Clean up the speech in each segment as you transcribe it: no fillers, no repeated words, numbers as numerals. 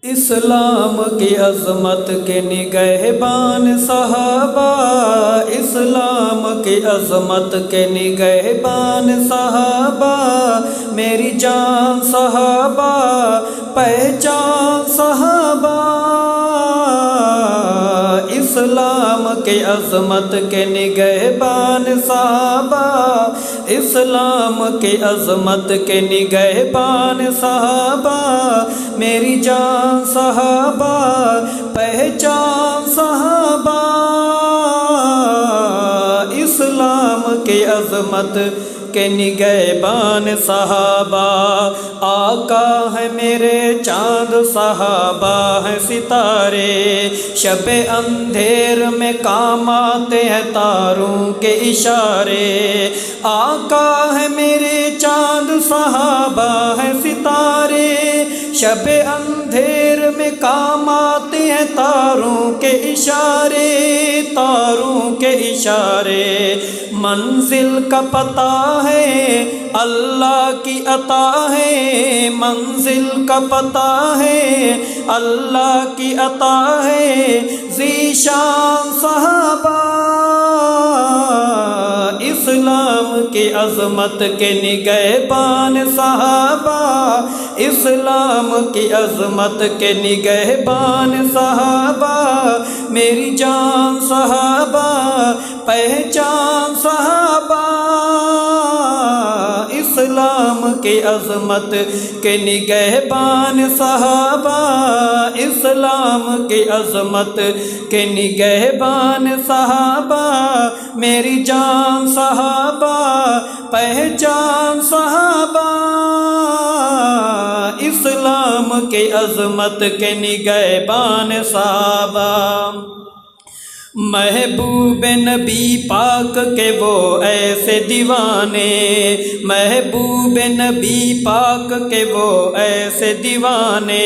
اسلام کی عظمت کے نگہبان صحابہ، اسلام کی عظمت کے نگہبان صحابہ، میری جان صحابہ، پہچان صحابہ، اسلام کی عظمت کے نگہبان صحابہ، اسلام کی عظمت کے نگہبان صحابہ، میری جان صحابہ، پہچان صحابہ، اسلام کی عظمت کے نگہبان صحابہ، آقا ہے میرے چاند، صحابہ ہیں ستارے، شب اندھیر میں کام آتے ہیں تاروں کے اشارے، آقا ہے میرے چاند، صحابہ ہیں ستارے، شب اندھیر میں کام آتے ہیں تاروں کے اشارے، تاروں کے اشارے، منزل کا پتہ ہے اللہ کی عطا ہے، منزل کا پتہ ہے اللہ کی عطا ہے، ذیشان صحابہ، اسلام کی عظمت کے نگہبان صحابہ، اسلام کی عظمت کے نگہبان صحابہ، میری جان صحابہ، پہچان صحابہ، اسلام کی عظمت کے نگہبان صحابہ، اسلام کی عظمت کے نگہبان صحابہ، میری جان صحابہ، پہچان صحابہ، اسلام کی عظمت کے نگہبان صحابہ، محبوب نبی پاک کے وہ ایسے دیوانے، محبوب نبی پاک کے وہ ایسے دیوانے،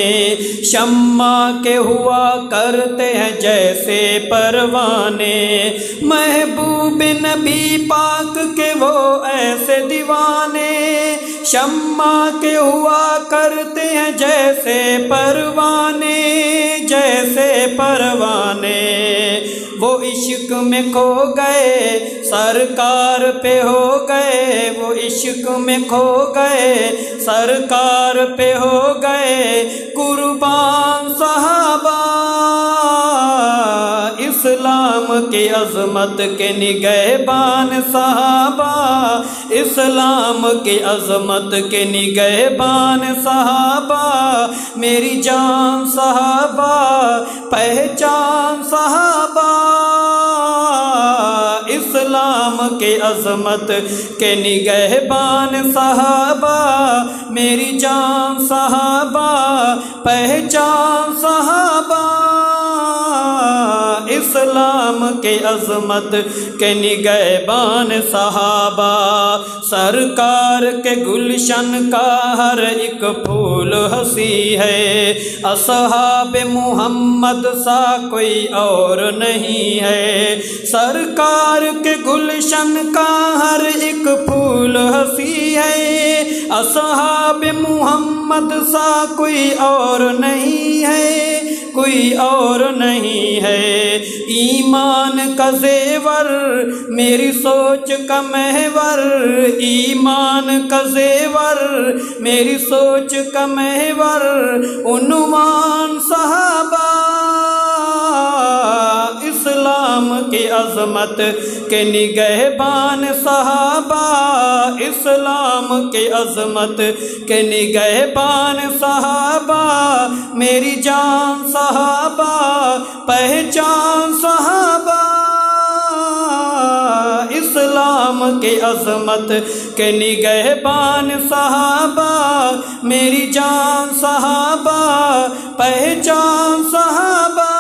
شمع کے ہوا کرتے ہیں جیسے پروانے، محبوب نبی پاک کے وہ ایسے دیوانے، شمع کے ہوا کرتے ہیں جیسے پروانے، جیسے پروانے، وہ عشق میں کھو گئے سرکار پہ ہو گئے، وہ عشق میں کھو گئے سرکار پہ ہو گئے قربان صحابہ، اسلام کی عظمت کے نگہبان صحابہ، اسلام کی عظمت کے نگہبان صحابہ، میری جان صحابہ، پہچان صحابہ، اسلام کی عظمت کے نگہبان صحابہ، میری جان صحابہ، پہچان صحابہ، اسلام کی عظمت کے نگہبان صحابہ، سرکار کے گلشن کا ہر ایک پھول ہنسی ہے، اصحاب محمد سا کوئی اور نہیں ہے، سرکار کے گلشن کا ہر ایک پھول ہنسی ہے، اصحاب محمد سا کوئی اور نہیں ہے، کوئی اور نہیں ہے، ایمان کا زیور میری سوچ کا محور، ایمان کا زیور میری سوچ کا محور، عنوان صحابہ، اسلام کی عظمت کے نگہبان صحابہ، اسلام کی عظمت کے نگہبان صحابہ، میری جان صحابہ، پہچان صحابہ، اسلام کی عظمت کے نگہبان صحابہ، میری جان صحابہ، پہچان صحابہ،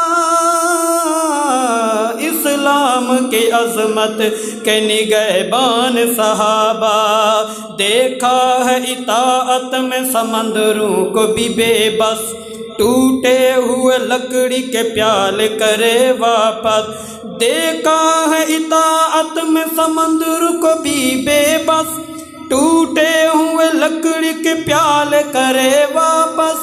اسلام کی عظمت کے نگہبان صحابہ، دیکھا ہے اطاعت میں سمندروں کو بھی بے بس، ٹوٹے ہوئے لکڑی کے پیالے کرے واپس، دیکھا ہے اطاعت میں سمندر کو بھی بے بس، ٹوٹے ہوئے لکڑی کے پیالے کرے واپس،